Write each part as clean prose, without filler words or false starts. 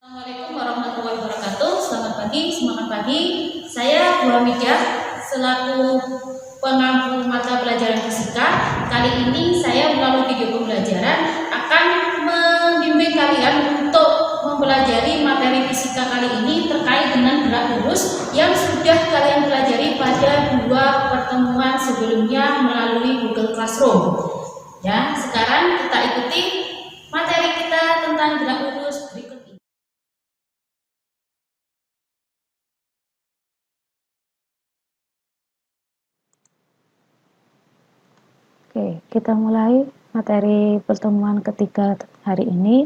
Assalamualaikum warahmatullahi wabarakatuh. Selamat pagi, semangat pagi. Saya Bu Hamidah selaku pengampu mata pelajaran fisika. Kali ini saya melalui video pembelajaran akan membimbing kalian untuk mempelajari materi fisika kali ini terkait dengan gerak lurus yang sudah kalian pelajari pada 2 pertemuan sebelumnya melalui Google Classroom. Ya, sekarang kita ikuti materi kita tentang gerak lurus berikut. Oke, kita mulai materi pertemuan ketiga hari ini,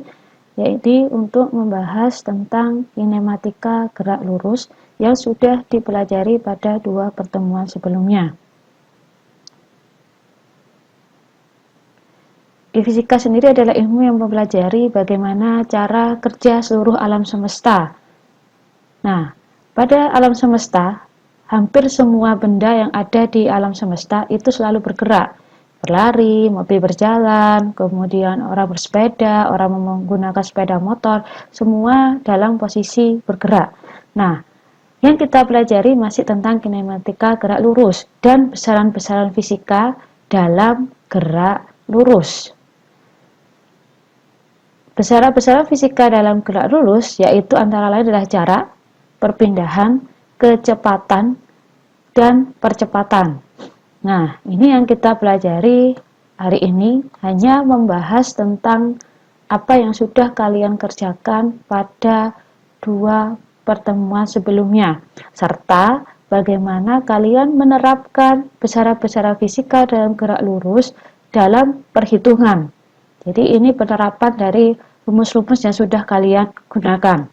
yaitu untuk membahas tentang kinematika gerak lurus yang sudah dipelajari pada 2 pertemuan sebelumnya. Di fisika sendiri adalah ilmu yang mempelajari bagaimana cara kerja seluruh alam semesta. Nah, pada alam semesta, hampir semua benda yang ada di alam semesta itu selalu bergerak. Berlari, mobil berjalan, kemudian orang bersepeda, orang menggunakan sepeda motor, semua dalam posisi bergerak. Nah, yang kita pelajari masih tentang kinematika gerak lurus dan besaran-besaran fisika dalam gerak lurus. Besaran-besaran fisika dalam gerak lurus yaitu antara lain adalah jarak, perpindahan, kecepatan, dan percepatan. Nah, ini yang kita pelajari hari ini hanya membahas tentang apa yang sudah kalian kerjakan pada 2 pertemuan sebelumnya, serta bagaimana kalian menerapkan besaran-besaran fisika dalam gerak lurus dalam perhitungan. Jadi ini penerapan dari rumus-rumus yang sudah kalian gunakan.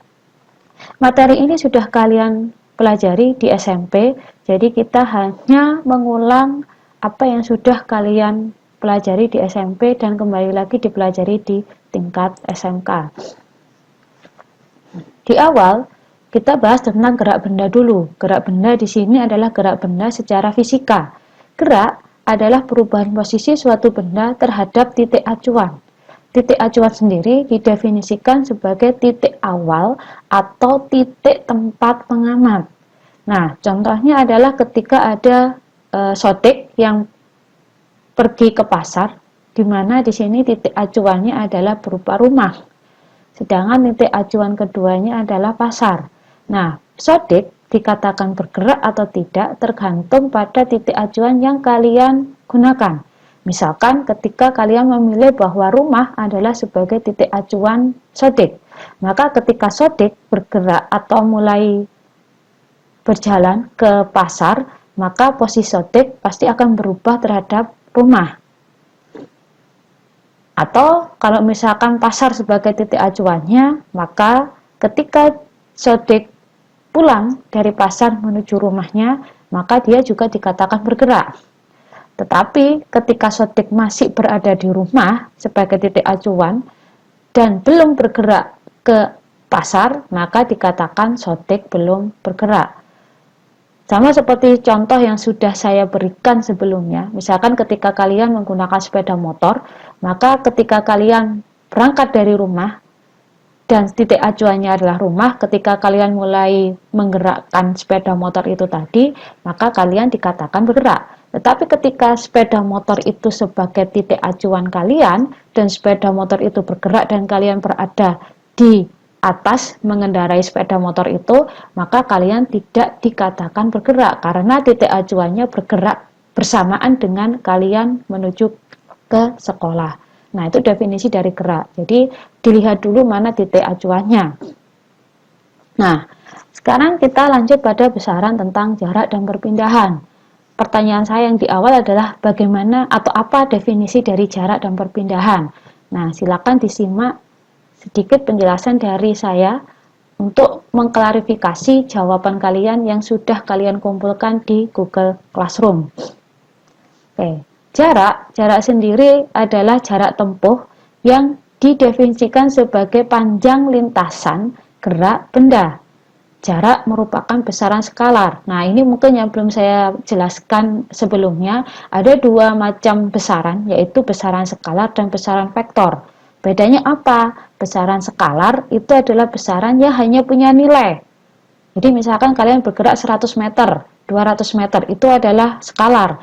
Materi ini sudah kalian pelajari di SMP, jadi kita hanya mengulang apa yang sudah kalian pelajari di SMP dan kembali lagi dipelajari di tingkat SMK. Di awal kita bahas tentang gerak benda dulu. Gerak benda di sini adalah gerak benda secara fisika. Gerak adalah perubahan posisi suatu benda terhadap titik acuan. Titik acuan sendiri didefinisikan sebagai titik awal atau titik tempat pengamat. Nah, contohnya adalah ketika ada sodik yang pergi ke pasar, di mana di sini titik acuannya adalah berupa rumah. Sedangkan titik acuan keduanya adalah pasar. Nah, sodik dikatakan bergerak atau tidak tergantung pada titik acuan yang kalian gunakan. Misalkan ketika kalian memilih bahwa rumah adalah sebagai titik acuan sodik, maka ketika sodik bergerak atau mulai berjalan ke pasar, maka posisi sodik pasti akan berubah terhadap rumah. Atau kalau misalkan pasar sebagai titik acuannya, maka ketika sodik pulang dari pasar menuju rumahnya, maka dia juga dikatakan bergerak. Tetapi ketika sodik masih berada di rumah sebagai titik acuan dan belum bergerak ke pasar, maka dikatakan sodik belum bergerak. Sama seperti contoh yang sudah saya berikan sebelumnya, misalkan ketika kalian menggunakan sepeda motor, maka ketika kalian berangkat dari rumah dan titik acuannya adalah rumah, ketika kalian mulai menggerakkan sepeda motor itu tadi, maka kalian dikatakan bergerak. Tetapi ketika sepeda motor itu sebagai titik acuan kalian dan sepeda motor itu bergerak dan kalian berada di atas mengendarai sepeda motor itu, maka kalian tidak dikatakan bergerak karena titik acuannya bergerak bersamaan dengan kalian menuju ke sekolah. Nah, itu definisi dari gerak. Jadi dilihat dulu mana titik acuannya. Nah, sekarang kita lanjut pada besaran tentang jarak dan perpindahan. Pertanyaan saya yang di awal adalah bagaimana atau apa definisi dari jarak dan perpindahan. Nah, silakan disimak sedikit penjelasan dari saya untuk mengklarifikasi jawaban kalian yang sudah kalian kumpulkan di Google Classroom. Oke, jarak sendiri adalah jarak tempuh yang didefinisikan sebagai panjang lintasan gerak benda. Jarak merupakan besaran skalar. Nah, ini mungkin yang belum saya jelaskan sebelumnya. Ada 2 macam besaran, yaitu besaran skalar dan besaran vektor. Bedanya apa? Besaran skalar itu adalah besaran yang hanya punya nilai. Jadi misalkan kalian bergerak 100 meter, 200 meter, itu adalah skalar.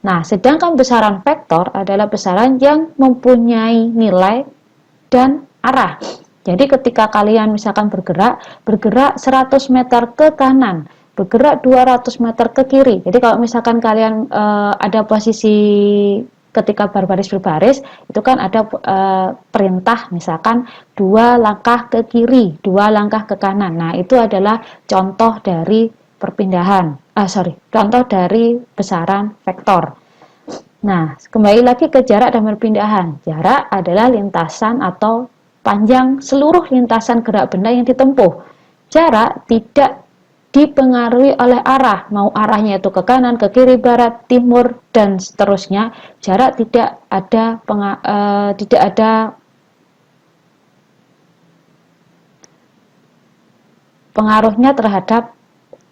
Nah, sedangkan besaran vektor adalah besaran yang mempunyai nilai dan arah. Jadi ketika kalian misalkan bergerak 100 meter ke kanan, bergerak 200 meter ke kiri. Jadi kalau misalkan kalian ada posisi ketika berbaris itu kan ada perintah misalkan 2 langkah ke kiri, 2 langkah ke kanan. Nah, itu adalah contoh dari perpindahan. Contoh dari besaran vektor. Nah, kembali lagi ke jarak dan perpindahan. Jarak adalah lintasan atau panjang seluruh lintasan gerak benda yang ditempuh. Jarak tidak dipengaruhi oleh arah, mau arahnya itu ke kanan, ke kiri, barat, timur, dan seterusnya. Jarak tidak ada pengaruhnya terhadap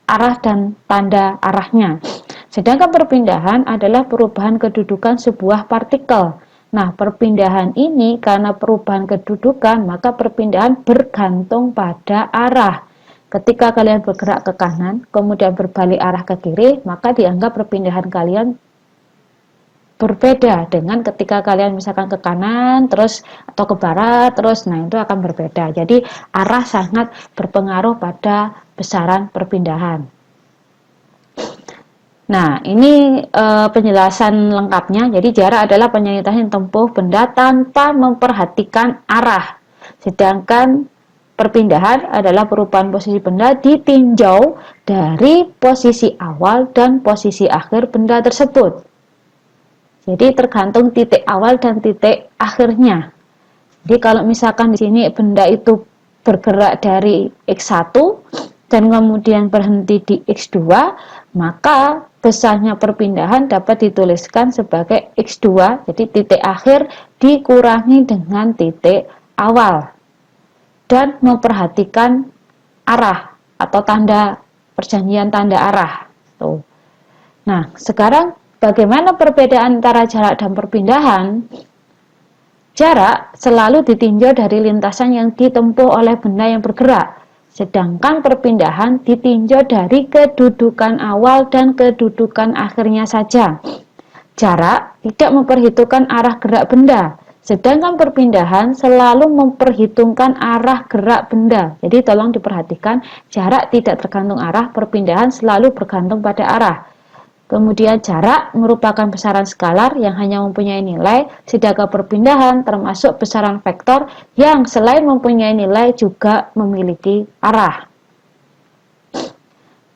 arah dan tanda arahnya. Sedangkan perpindahan adalah perubahan kedudukan sebuah partikel. Nah, perpindahan ini karena perubahan kedudukan, maka perpindahan bergantung pada arah. Ketika kalian bergerak ke kanan, kemudian berbalik arah ke kiri, maka dianggap perpindahan kalian berbeda dengan ketika kalian misalkan ke kanan terus atau ke barat terus, nah itu akan berbeda. Jadi arah sangat berpengaruh pada besaran perpindahan. Nah, ini penjelasan lengkapnya. Jadi jarak adalah penyaingan tempuh benda tanpa memperhatikan arah. Sedangkan perpindahan adalah perubahan posisi benda ditinjau dari posisi awal dan posisi akhir benda tersebut. Jadi tergantung titik awal dan titik akhirnya. Jadi kalau misalkan di sini benda itu bergerak dari X1 dan kemudian berhenti di X2, maka besarnya perpindahan dapat dituliskan sebagai X2. Jadi titik akhir dikurangi dengan titik awal. Dan memperhatikan arah atau tanda perjanjian tanda arah. Tuh. Nah, sekarang bagaimana perbedaan antara jarak dan perpindahan? Jarak selalu ditinjau dari lintasan yang ditempuh oleh benda yang bergerak. Sedangkan perpindahan ditinjau dari kedudukan awal dan kedudukan akhirnya saja. Jarak tidak memperhitungkan arah gerak benda. Sedangkan perpindahan selalu memperhitungkan arah gerak benda. Jadi tolong diperhatikan, jarak tidak tergantung arah, perpindahan selalu bergantung pada arah. Kemudian jarak merupakan besaran skalar yang hanya mempunyai nilai, sedangkan perpindahan termasuk besaran vektor yang selain mempunyai nilai juga memiliki arah.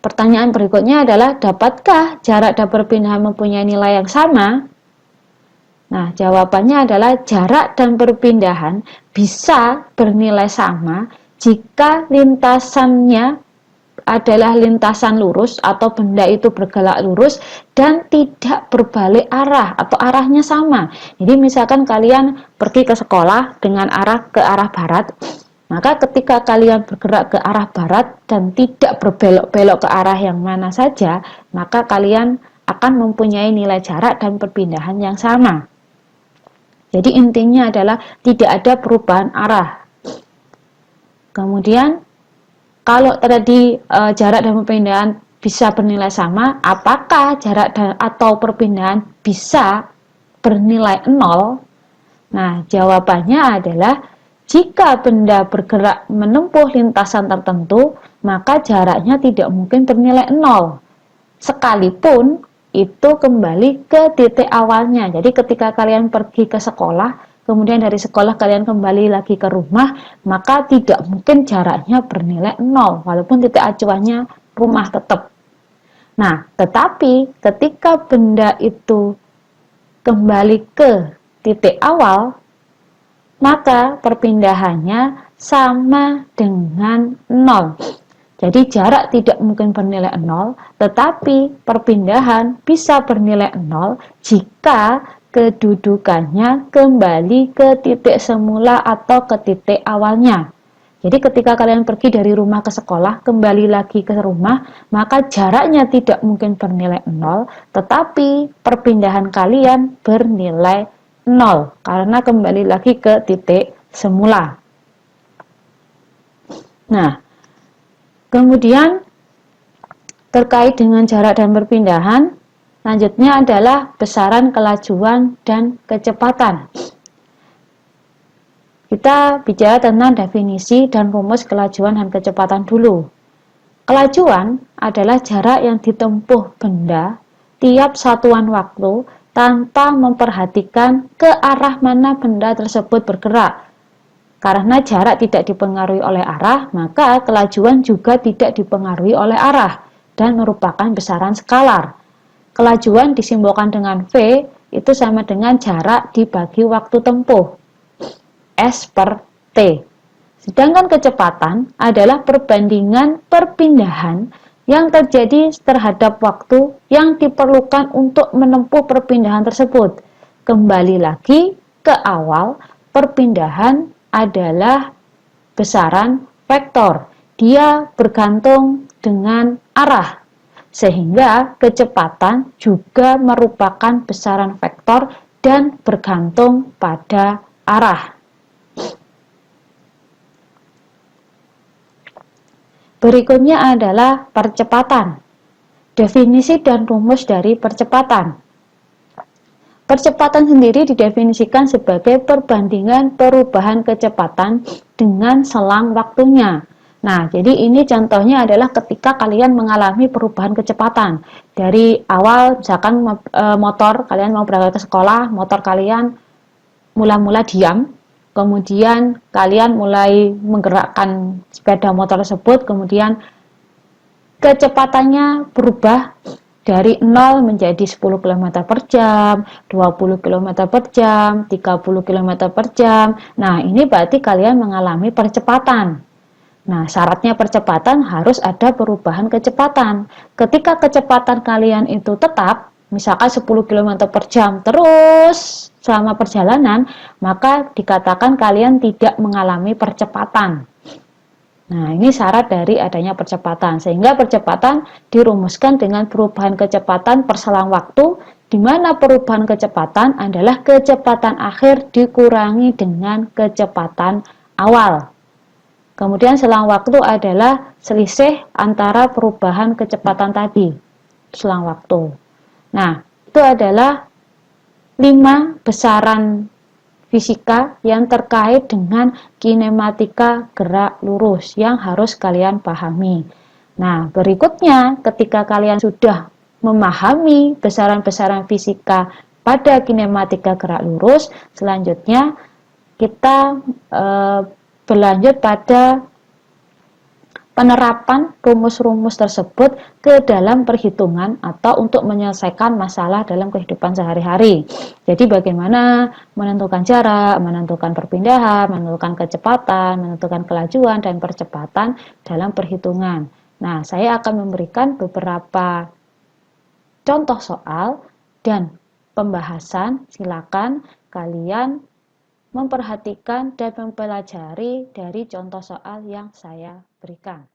Pertanyaan berikutnya adalah, dapatkah jarak dan perpindahan mempunyai nilai yang sama? Nah, jawabannya adalah jarak dan perpindahan bisa bernilai sama jika lintasannya adalah lintasan lurus atau benda itu bergerak lurus dan tidak berbalik arah atau arahnya sama. Jadi misalkan kalian pergi ke sekolah dengan arah ke arah barat, maka ketika kalian bergerak ke arah barat dan tidak berbelok-belok ke arah yang mana saja, maka kalian akan mempunyai nilai jarak dan perpindahan yang sama. Jadi intinya adalah tidak ada perubahan arah. Kemudian kalau tadi jarak dan perpindahan bisa bernilai sama, apakah jarak atau perpindahan bisa bernilai 0? Nah, jawabannya adalah jika benda bergerak menempuh lintasan tertentu, maka jaraknya tidak mungkin bernilai 0. Sekalipun itu kembali ke titik awalnya. Jadi ketika kalian pergi ke sekolah, kemudian dari sekolah kalian kembali lagi ke rumah, maka tidak mungkin jaraknya bernilai 0, walaupun titik acuannya rumah tetap. Nah, tetapi ketika benda itu kembali ke titik awal, maka perpindahannya sama dengan 0. Jadi jarak tidak mungkin bernilai 0, tetapi perpindahan bisa bernilai 0 jika kedudukannya kembali ke titik semula atau ke titik awalnya. Jadi ketika kalian pergi dari rumah ke sekolah, kembali lagi ke rumah, maka jaraknya tidak mungkin bernilai 0, tetapi perpindahan kalian bernilai 0 karena kembali lagi ke titik semula. Nah, kemudian terkait dengan jarak dan perpindahan, selanjutnya adalah besaran kelajuan dan kecepatan. Kita bicara tentang definisi dan rumus kelajuan dan kecepatan dulu. Kelajuan adalah jarak yang ditempuh benda tiap satuan waktu tanpa memperhatikan ke arah mana benda tersebut bergerak. Karena jarak tidak dipengaruhi oleh arah, maka kelajuan juga tidak dipengaruhi oleh arah dan merupakan besaran skalar. Kelajuan disimbolkan dengan V, itu sama dengan jarak dibagi waktu tempuh, S per T. Sedangkan kecepatan adalah perbandingan perpindahan yang terjadi terhadap waktu yang diperlukan untuk menempuh perpindahan tersebut. Kembali lagi ke awal, perpindahan adalah besaran vektor. Dia bergantung dengan arah. Sehingga kecepatan juga merupakan besaran vektor dan bergantung pada arah. Berikutnya adalah percepatan. Definisi dan rumus dari percepatan. Percepatan sendiri didefinisikan sebagai perbandingan perubahan kecepatan dengan selang waktunya. Nah, jadi ini contohnya adalah ketika kalian mengalami perubahan kecepatan. Dari awal, misalkan motor, kalian mau berangkat ke sekolah, motor kalian mula-mula diam, kemudian kalian mulai menggerakkan sepeda motor tersebut, kemudian kecepatannya berubah dari 0 menjadi 10 km per jam, 20 km per jam, 30 km per jam. Nah, ini berarti kalian mengalami percepatan. Nah, syaratnya percepatan harus ada perubahan kecepatan. Ketika kecepatan kalian itu tetap, misalkan 10 km per jam terus selama perjalanan, maka dikatakan kalian tidak mengalami percepatan. Nah, ini syarat dari adanya percepatan. Sehingga percepatan dirumuskan dengan perubahan kecepatan per selang waktu, di mana perubahan kecepatan adalah kecepatan akhir dikurangi dengan kecepatan awal. Kemudian selang waktu adalah selisih antara perubahan kecepatan tadi, selang waktu. Nah, itu adalah 5 besaran fisika yang terkait dengan kinematika gerak lurus yang harus kalian pahami. Nah, berikutnya ketika kalian sudah memahami besaran-besaran fisika pada kinematika gerak lurus, selanjutnya kita berlanjut pada penerapan rumus-rumus tersebut ke dalam perhitungan atau untuk menyelesaikan masalah dalam kehidupan sehari-hari. Jadi bagaimana menentukan jarak, menentukan perpindahan, menentukan kecepatan, menentukan kelajuan dan percepatan dalam perhitungan. Nah, saya akan memberikan beberapa contoh soal dan pembahasan. Silakan kalian memperhatikan dan mempelajari dari contoh soal yang saya berikan.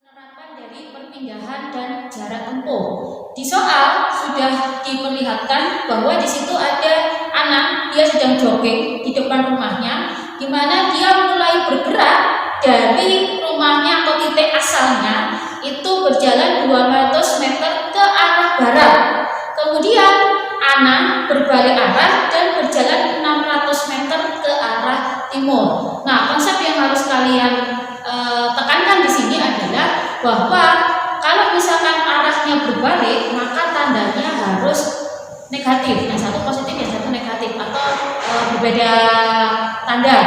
Penerapan dari perpindahan dan jarak tempuh. Di soal sudah diperlihatkan bahwa di situ ada anak, dia sedang jogging di depan rumahnya, di mana dia mulai bergerak dari rumahnya atau titik asalnya itu berjalan 200 meter ke arah barat. Kemudian anak berbalik arah dan berjalan 600 meter ke arah timur. Nah, konsep yang harus kalian tekankan di sini adalah bahwa kalau misalkan arahnya berbalik, maka tandanya harus negatif. Yang satu positif, yang satu negatif, atau berbeda tanda.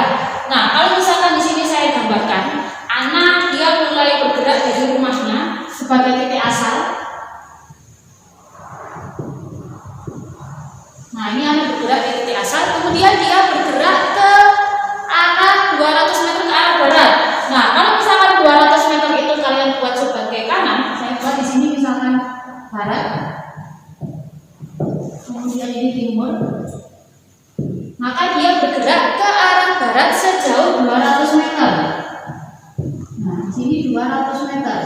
Nah, kalau misalkan di sini saya gambarkan, anak dia mulai bergerak dari rumahnya sebagai titik asal. Nah, ini anak bergerak dari titik asal, kemudian dia bergerak ke arah 200 meter ke arah barat. Nah, kalau misalkan 200 meter itu kalian buat sebagai kanan, saya buat di sini misalkan barat, kemudian ini timur, maka dia bergerak ke arah barat sejauh 200 meter. Nah, di sini 200 meter.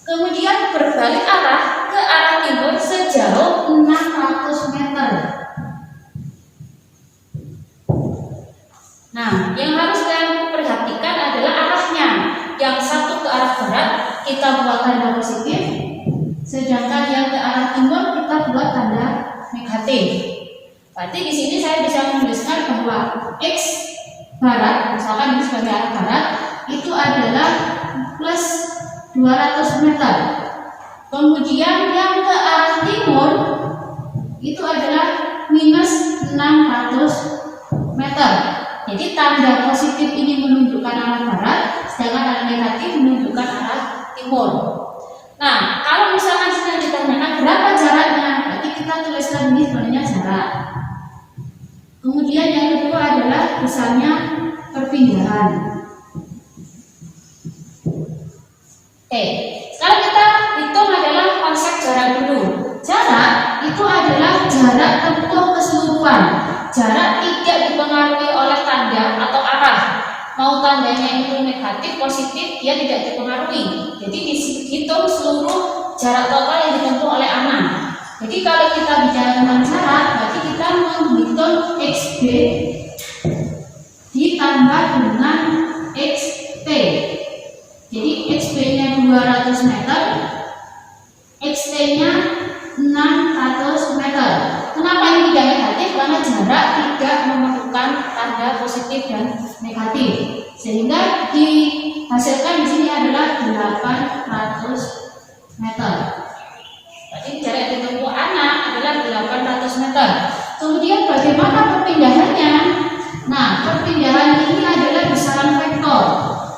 Kemudian berbalik arah ke arah timur sejauh 600 meter. Nah, yang harus kalian perhatikan adalah arahnya. Yang satu ke arah barat kita buat tanda positif, sedangkan yang ke arah timur kita buat tanda negatif. Berarti di sini saya bisa menuliskan bahwa X barat, misalkan ini sebagai arah barat, itu adalah plus 200 meter. Kemudian yang ke arah timur itu adalah minus 600 meter. Jadi tanda positif ini menunjukkan arah barat, sedangkan tanda negatif menunjukkan arah timur. Nah, kalau misalkan sedang ditanyakan berapa jaraknya, berarti kita tuliskan ini sebenarnya jarak. Kemudian yang kedua adalah misalnya perpindahan. Oke, sekarang kita hitung adalah konsep jarak dulu. Jarak itu adalah jarak tempuh keseluruhan. Jarak tidak dipengaruhi oleh tanda atau arah. Mau tandanya itu negatif, positif, dia tidak dipengaruhi. Jadi dihitung seluruh jarak total yang ditempuh oleh anak. Jadi kalau kita bicara tentang jarak, berarti kita menghitung XB ditambah dengan XT. Jadi XB-nya 200 meter, XT-nya 600 meter. Kenapa ini tidak negatif? Karena jarak tidak memerlukan tanda positif dan negatif, sehingga dihasilkan di sini adalah 800 meter. Jadi jarak yang ditempuh anak adalah 800 meter. Kemudian bagaimana perpindahannya? Nah, perpindahan ini adalah besaran vektor.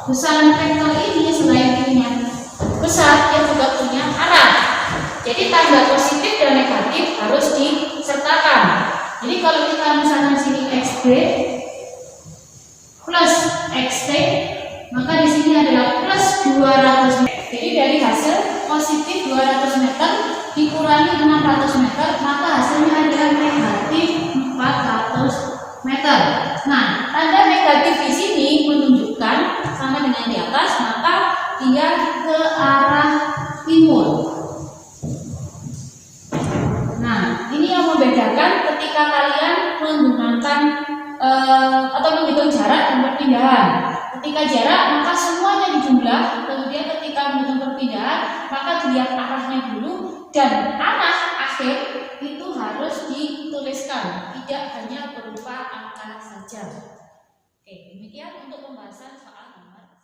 Besaran vektor ini selain punya besar, dia juga punya arah. Jadi tanda positif dan negatif harus disertakan. Jadi kalau kita misalnya sini XB plus XT, maka di sini adalah plus 200 meter. Jadi dari hasil positif 200 meter dikurangi 600 meter, maka hasilnya adalah negatif 400 meter. Nah, tanda negatif di sini menunjukkan sama dengan di atas, maka dia ke arah timur. Nah, ini yang membedakan ketika kalian menggunakan atau menghitung jarak dan perpindahan. Ketika jarak maka semuanya dijumlah, kemudian ketika menghitung perpindahan maka dilihat arahnya dulu, dan arah akhir itu harus dituliskan, tidak hanya berupa angka saja. Oke, demikian untuk pembahasan soal nomor 1.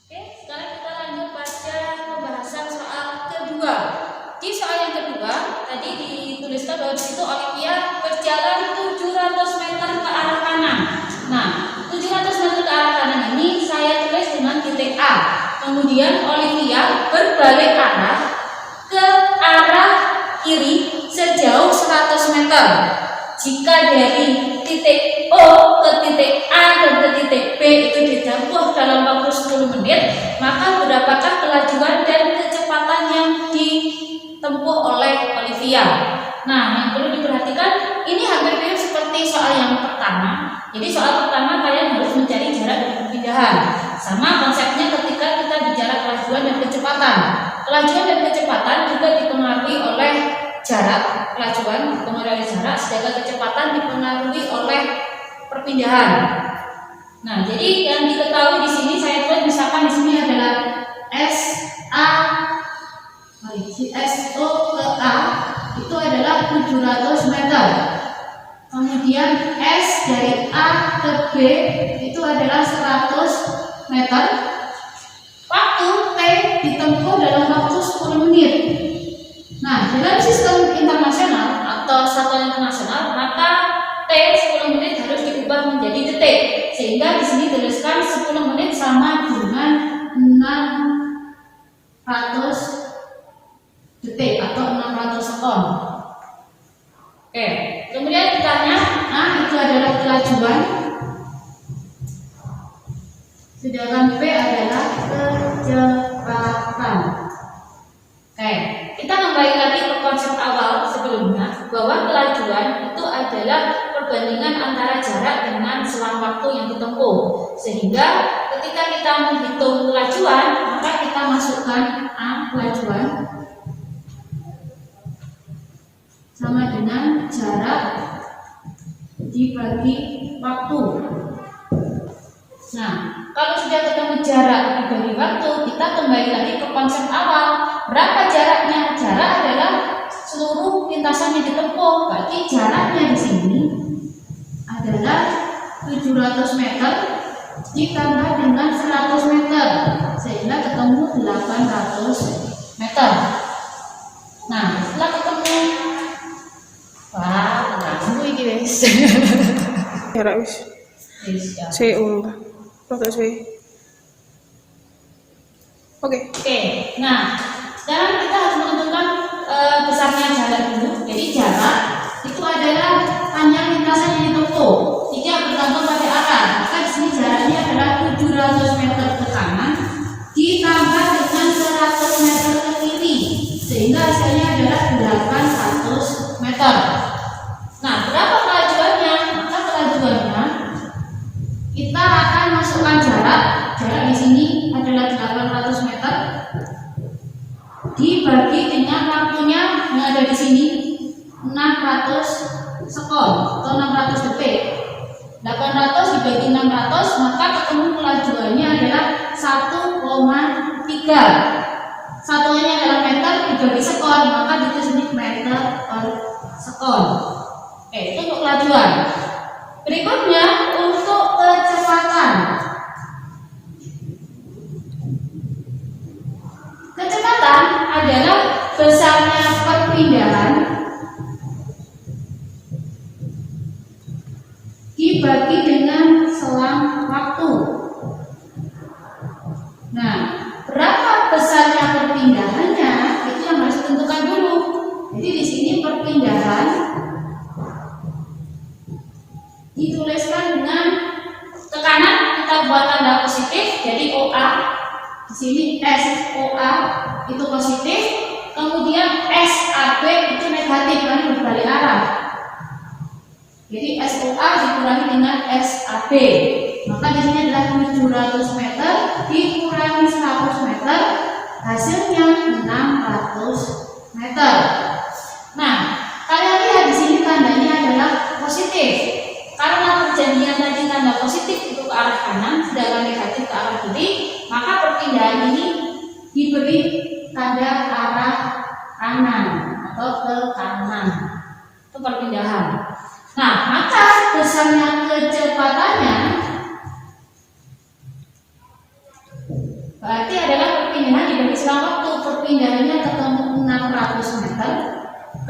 Oke, sekarang kita lanjut pada pembahasan soal kedua. Di soal yang kedua, tadi dituliskan bahwa di situ Olivia berjalan 700 meter ke arah kanan. Nah, Kemudian Olivia berbalik arah ke arah kiri sejauh 100 meter. Jika dari titik O ke titik A dan ke titik B itu ditempuh dalam waktu 10 menit, maka berapakah kelajuan dan kecepatan yang ditempuh oleh Olivia? Nah, yang perlu diperhatikan, ini hampir mirip seperti soal yang pertama. Jadi soal pertama kalian harus mencari jarak dan perpindahan. Sama konsepnya ketika kita bicara kelajuan dan kecepatan. Kelajuan dan kecepatan juga dipengaruhi oleh jarak, kelajuan dipengaruhi oleh jarak, sedangkan kecepatan dipengaruhi oleh perpindahan. Nah, jadi yang diketahui di sini saya tulis, misalkan di sini adalah SO ke A itu adalah 700 meter. Kemudian S dari A ke B itu adalah 100 meter. Waktu T ditempuh dalam waktu 10 menit. Nah, dalam sistem internasional atau satuan internasional, maka T 10 menit harus diubah menjadi detik. Sehingga di sini tuliskan 10 menit sama dengan 600 detik atau 600 sekon. Oke, kemudian ditanya, itu adalah kelajuan, sedangkan P adalah kecepatan. Oke, kita kembali lagi ke konsep awal sebelumnya, bahwa kelajuan itu adalah perbandingan antara jarak dengan selang waktu yang ditempuh. Sehingga ketika kita menghitung kelajuan, maka kita masukkan A kelajuan sama dengan jarak dibagi waktu. Nah, kalau sudah ketemu jarak dibagi waktu, kita kembali lagi ke konsep awal. Berapa jaraknya? Jarak adalah seluruh lintasan yang ditempuh. Berarti jaraknya di sini adalah 700 meter ditambah dengan 100 meter, sehingga ketemu 800 meter. Nah, setelah ketemu, kamu ini wes. Ya wis. CO. Foto sih. Oke. Nah, sekarang kita harus menentukan besarnya jarak dulu. Jadi jarak itu adalah panjang lintasan yang ditempuh. Ini yang bergantung pada arah. Maka di sini jaraknya adalah 700 meter ke kanan ditambah dengan 100 meter ke kiri, sehingga hasilnya adalah 800 meter. Nah, berapa kelajuannya? Maka kelajuannya kita akan masukkan jarak. Jarak di sini adalah 800 meter dibagi dengan waktunya yang ada di sini 600 sekon atau 600 detik. 800 dibagi 600, maka ketemu kelajuannya adalah 1,3. Satuannya adalah meter dibagi sekon, maka ditulis ini meter per sekon. Itu untuk kelajuan. Berikutnya untuk kecepatan. Kecepatan adalah besarnya perpindahan dibagi dengan selang waktu. Nah, berapa besarnya perpindahannya itu yang harus ditentukan dulu. Jadi di sini perpindahan dituliskan dengan ke kanan kita buat tanda positif, jadi OA. Di sini SOA itu positif, kemudian SAB itu negatif karena berbalik arah. Jadi SOA dikurangi dengan SAB. Maka di sini adalah 700 meter dikurangi 100 meter, hasilnya 600 meter. Nah, kalian lihat di sini tandanya adalah positif. Karena perjanjian tadi tanda positif itu ke arah kanan, sedangkan negatif ke arah kiri, maka perpindahan ini diberi tanda arah kanan atau ke kanan. Itu perpindahan. Nah, maka besarnya kecepatannya berarti adalah perpindahan dibagi selang waktu. Perpindahannya ketemu 600 meter,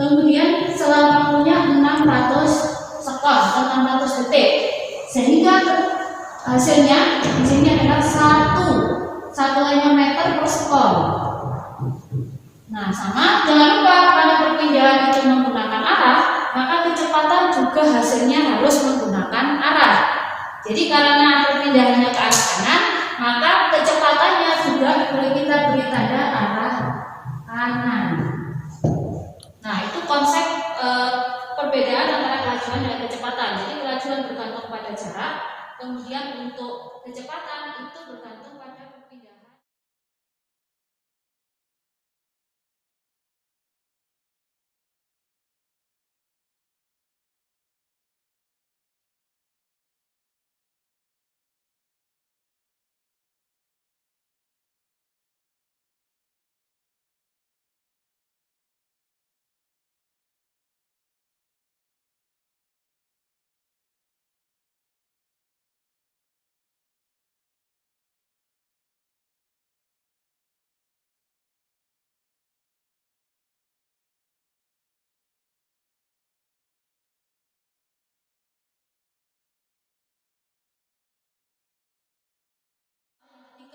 kemudian selang waktunya 600 sekon atau 600 detik, sehingga hasilnya di sini adalah 1 satuannya meter per sekon. Nah, sama, jangan lupa karena perpindahan itu menggunakan arah, maka kecepatan juga hasilnya harus menggunakan arah. Jadi karena perpindahannya ke arah kanan, maka kecepatannya juga boleh kita beri tanda arah kanan. Nah, itu konsep perbedaan antara kelajuan dan kecepatan. Jadi kelajuan bergantung pada jarak, kemudian untuk kecepatan itu bergantung pada perpindahan.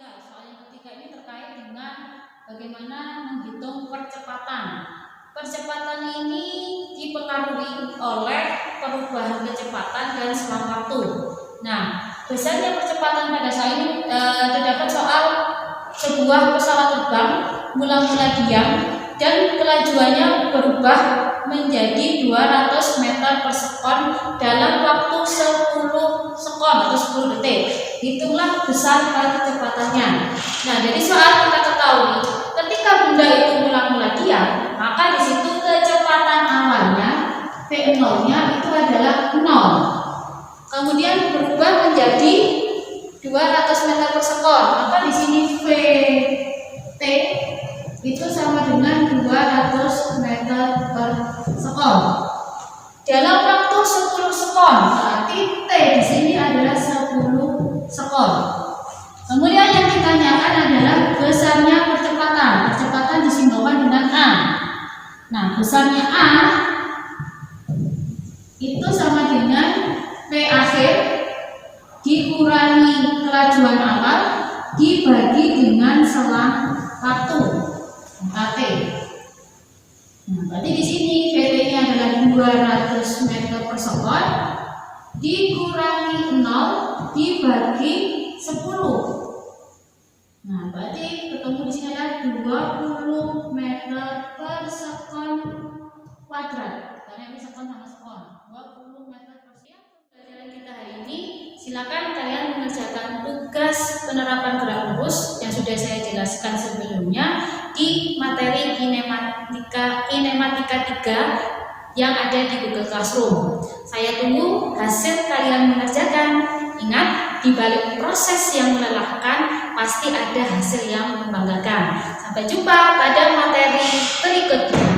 Soal yang ketiga ini terkait dengan bagaimana menghitung percepatan. Percepatan ini dipengaruhi oleh perubahan kecepatan dan selang waktu. Nah, besarnya percepatan pada saat ini terdapat soal sebuah pesawat terbang mula-mula diam dan kelajuannya berubah menjadi 200 meter per sekon dalam waktu 10 sekon atau 10 detik. Hitunglah besar kecepatannya. Nah, dari soal kita ketahui ketika benda itu mula-mula diam, maka di situ kecepatan awalnya V0-nya itu adalah 0. Kemudian berubah menjadi 200 meter per sekon. Maka di sini VT itu sama dengan 200 meter per sekon. Dalam waktu 10 sekon, berarti T di sini adalah 10 sekon. Kemudian yang ditanyakan adalah besarnya percepatan. Percepatan disimbolkan dengan A. Nah, besarnya A itu sama dengan V akhir dikurangi kelajuan awal dibagi dengan selang waktu KT. Nah, berarti di sini VT-nya adalah 200 meter per sekon dikurangi 0 dibagi 10. Nah, berarti ketemu di sini adalah 20 meter per sekon kuadrat. Karena ini sekon sama sekon. 20 meter per sekon. Pelajaran kita hari ini, silakan kalian mengerjakan tugas penerapan gerak lurus yang sudah saya jelaskan sebelumnya di materi kinematika 3 yang ada di Google Classroom. Saya tunggu hasil kalian mengerjakan. Ingat, di balik proses yang melelahkan pasti ada hasil yang membanggakan. Sampai jumpa pada materi berikutnya.